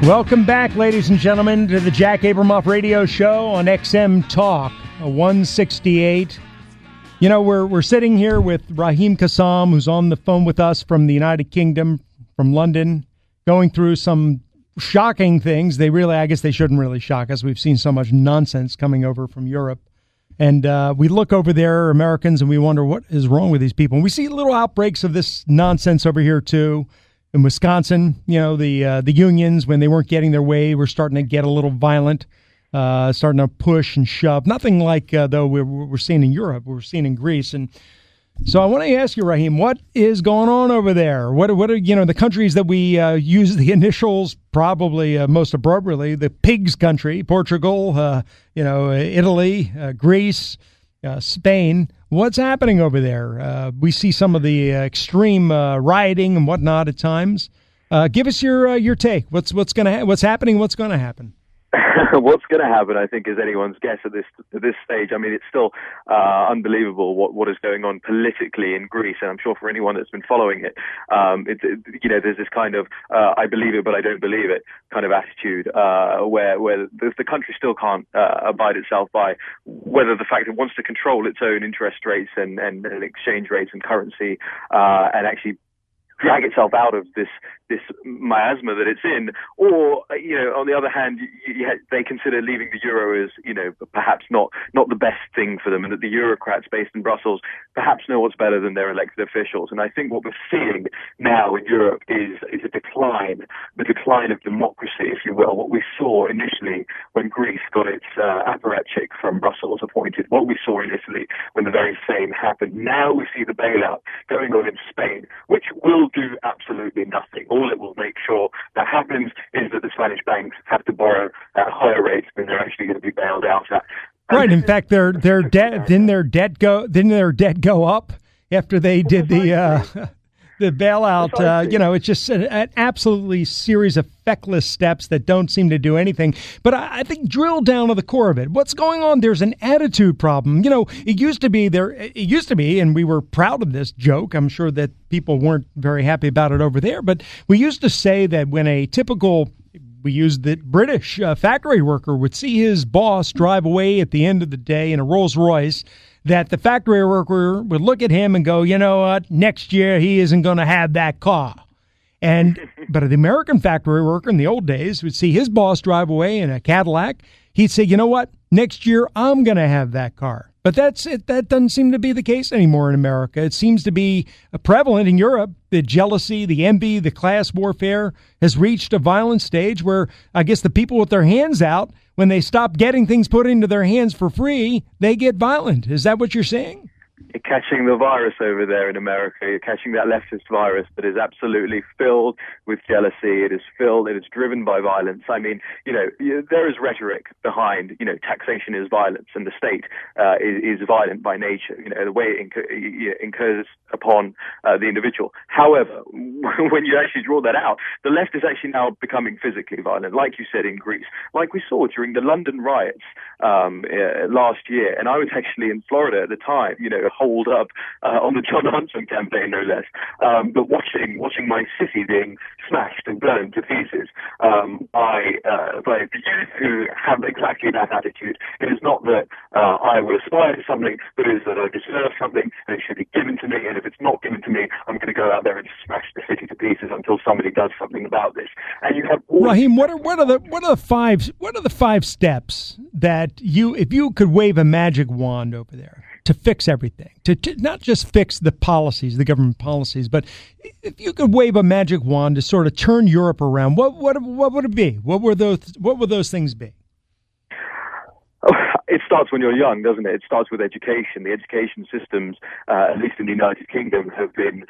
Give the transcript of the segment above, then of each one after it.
Welcome back, ladies and gentlemen, to the Jack Abramoff Radio Show on XM Talk, 168. You know, we're sitting here with Raheem Kassam, who's on the phone with us from the United Kingdom, from London, going through some shocking things. I guess they shouldn't really shock us. We've seen so much nonsense coming over from Europe. And we look over there, Americans, and we wonder what is wrong with these people. And we see little outbreaks of this nonsense over here, too. In Wisconsin, you know, the unions, when they weren't getting their way, were starting to get a little violent, starting to push and shove. Nothing like, though, we're seeing in Europe, we're seeing in Greece. And so I want to ask you, Raheem, what is going on over there? What are the countries that we use the initials probably most appropriately? The pigs country, Portugal, Italy, Greece, Spain. What's happening over there? We see some of the extreme rioting and whatnot at times. Give us your take. What's happening? What's going to happen? What's going to happen, I think, is anyone's guess at this stage. I mean, it's still unbelievable what is going on politically in Greece, and I'm sure for anyone that's been following it, there's this kind of I believe it but I don't believe it kind of attitude where the country still can't abide itself by whether the fact it wants to control its own interest rates and exchange rates and currency and actually drag itself out of this miasma that it's in, or on the other hand, they consider leaving the euro as perhaps not the best thing for them, and that the Eurocrats based in Brussels perhaps know what's better than their elected officials. And I think what we're seeing now in Europe is a decline of democracy, if you will. What we saw initially when Greece got its apparatchik from Brussels appointed, what we saw in Italy when the very same happened. Now we see the bailout going on in Spain, which will do absolutely nothing. All it will make sure that happens is that the Spanish banks have to borrow at higher rates than they're actually going to be bailed out at. Right. In fact, their debt didn't their debt go up after they did the bailout? It's just an absolutely series of feckless steps that don't seem to do anything. But I think drill down to the core of it. What's going on? There's an attitude problem. It used to be, and we were proud of this joke. I'm sure that people weren't very happy about it over there. But we used to say that when we used the British factory worker would see his boss drive away at the end of the day in a Rolls Royce, that the factory worker would look at him and go, you know what, next year he isn't going to have that car. But the American factory worker in the old days would see his boss drive away in a Cadillac. He'd say, you know what, next year I'm going to have that car. But that's it. That doesn't seem to be the case anymore in America. It seems to be prevalent in Europe. The jealousy, the envy, the class warfare has reached a violent stage where I guess the people with their hands out, when they stop getting things put into their hands for free, they get violent. Is that what you're saying? You're catching the virus over there in America. You're catching that leftist virus that is absolutely filled with jealousy. It is driven by violence. I mean, there is rhetoric behind, taxation is violence and the state is violent by nature, the way it incurs upon the individual. However, when you actually draw that out, the left is actually now becoming physically violent, like you said in Greece, like we saw during the London riots last year. And I was actually in Florida at the time, holed up on the John Huntsman campaign, no less. But watching my city being smashed and burned to pieces by the youth who have exactly that attitude. It is not that I will aspire to something, but it is that I deserve something and it should be given to me. And if it's not given to me, I'm going to go out there and smash the city to pieces until somebody does something about this. And you have Raheem, what are the five steps that if you could wave a magic wand over there to fix everything, to not just fix the policies, the government policies, but if you could wave a magic wand to sort of turn Europe around, what would it be? What would those things be? It starts when you're young, doesn't it? It starts with education. The education systems, at least in the United Kingdom, have been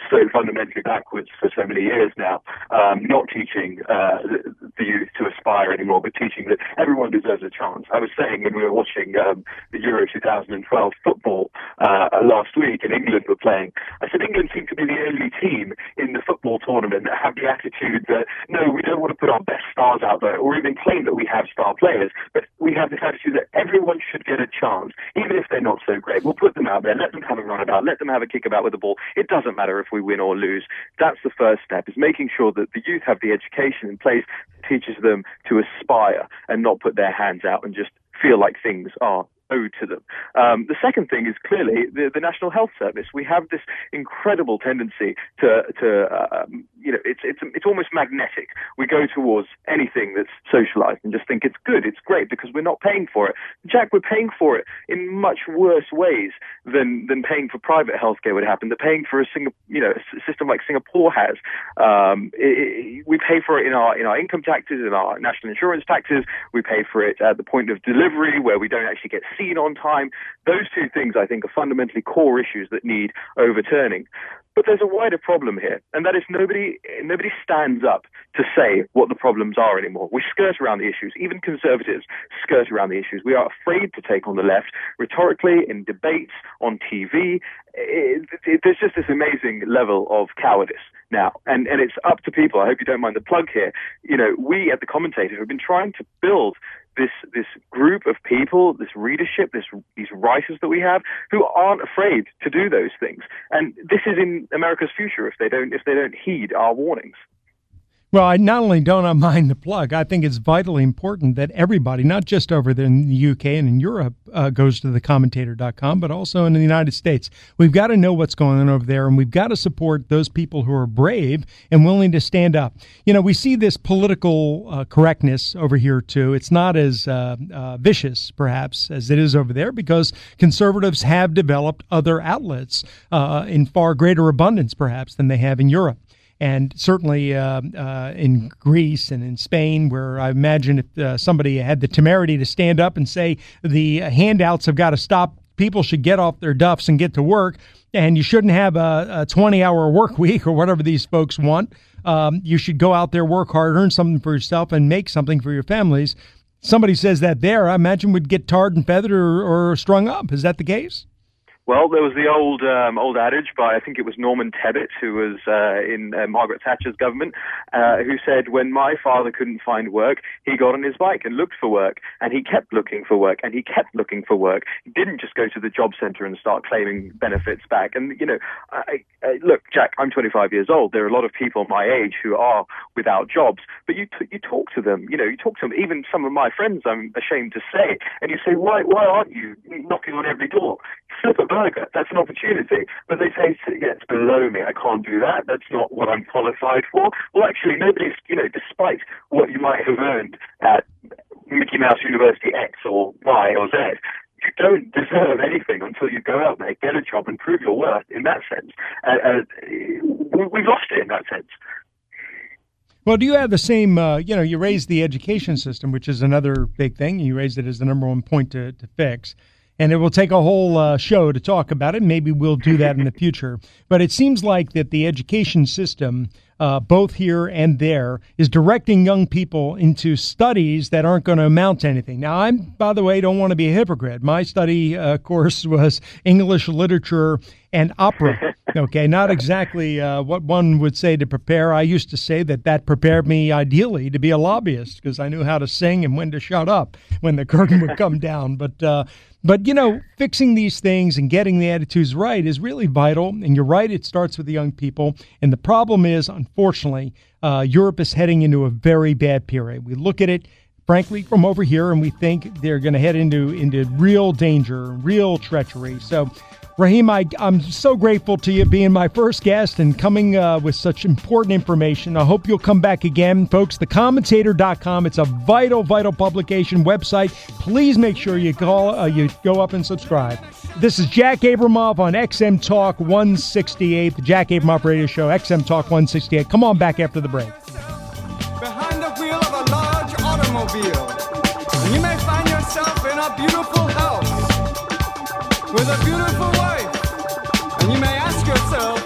so fundamentally backwards for so many years now, not teaching the youth to aspire anymore, but teaching that everyone deserves a chance. I was saying when we were watching the Euro 2012 football last week and England were playing, I said England seem to be the only team in the football tournament that have the attitude that, no, we don't want to put our best stars out there or even claim that we have star players, but we have this attitude that everyone should get a chance, even if they're not so great. We'll put them out there, let them have a run about, let them have a kick about with the ball. It doesn't matter if we win or lose. That's the first step, is making sure that the youth have the education in place that teaches them to aspire and not put their hands out and just feel like things are owed to them. The second thing is clearly the National Health Service. We have this incredible tendency to it's almost magnetic. We go towards anything that's socialized and just think it's good, it's great, because we're not paying for it. Jack, we're paying for it in much worse ways than paying for private healthcare would happen. They're paying for a system like Singapore has. We pay for it in our income taxes, in our national insurance taxes. We pay for it at the point of delivery, where we don't actually get seen on time. Those two things, I think, are fundamentally core issues that need overturning. But there's a wider problem here, and that is nobody stands up to say what the problems are anymore. We skirt around the issues. Even conservatives skirt around the issues. We are afraid to take on the left rhetorically, in debates, on TV. There's just this amazing level of cowardice now, and it's up to people. I hope you don't mind the plug here. We at The Commentator have been trying to build this group of people, this readership, these writers that we have, who aren't afraid to do those things. And this is in America's future if they don't heed our warnings. Well, I not only don't mind the plug, I think it's vitally important that everybody, not just over there in the UK and in Europe, goes to thecommentator.com, but also in the United States. We've got to know what's going on over there, and we've got to support those people who are brave and willing to stand up. We see this political correctness over here, too. It's not as vicious, perhaps, as it is over there, because conservatives have developed other outlets in far greater abundance, perhaps, than they have in Europe. And certainly in Greece and in Spain, where I imagine if somebody had the temerity to stand up and say the handouts have got to stop, people should get off their duffs and get to work, and you shouldn't have a 20-hour work week or whatever these folks want. You should go out there, work hard, earn something for yourself, and make something for your families. Somebody says that there, I imagine would get tarred and feathered or strung up. Is that the case? Well, there was the old adage by, I think it was Norman Tebbit, who was in Margaret Thatcher's government, who said, when my father couldn't find work, he got on his bike and looked for work, and he kept looking for work, and he kept looking for work. He didn't just go to the job center and start claiming benefits back. And, look, Jack, I'm 25 years old. There are a lot of people my age who are without jobs, but you talk to them, you talk to them, even some of my friends, I'm ashamed to say, and you say, why aren't you knocking on every door? Flip a burger, that's an opportunity. But they say, it's below me, I can't do that, that's not what I'm qualified for. Well, actually, nobody's, despite what you might have earned at Mickey Mouse University X or Y or Z, you don't deserve anything until you go out there, get a job, and prove your worth in that sense. We've lost it in that sense. Well, do you have the same, you raised the education system, which is another big thing. You raised it as the number one point to fix. And it will take a whole show to talk about it. Maybe we'll do that in the future. But it seems like that the education system, both here and there, is directing young people into studies that aren't going to amount to anything. Now, I, by the way, don't want to be a hypocrite. My study course was English literature and opera. Okay, not exactly what one would say to prepare. I used to say that prepared me ideally to be a lobbyist, because I knew how to sing and when to shut up when the curtain would come down. But fixing these things and getting the attitudes right is really vital. And you're right, it starts with the young people. And the problem is, unfortunately, Europe is heading into a very bad period. We look at it, frankly, from over here, and we think they're going to head into real danger, real treachery. So, Raheem, I'm so grateful to you being my first guest and coming with such important information. I hope you'll come back again, folks. Thecommentator.com. It's a vital, vital publication website. Please make sure you go up and subscribe. This is Jack Abramoff on XM Talk 168, the Jack Abramoff Radio Show, XM Talk 168. Come on back after the break. Behind the wheel of a large automobile, and you may find yourself in a beautiful house with a beautiful wife, and you may ask yourself,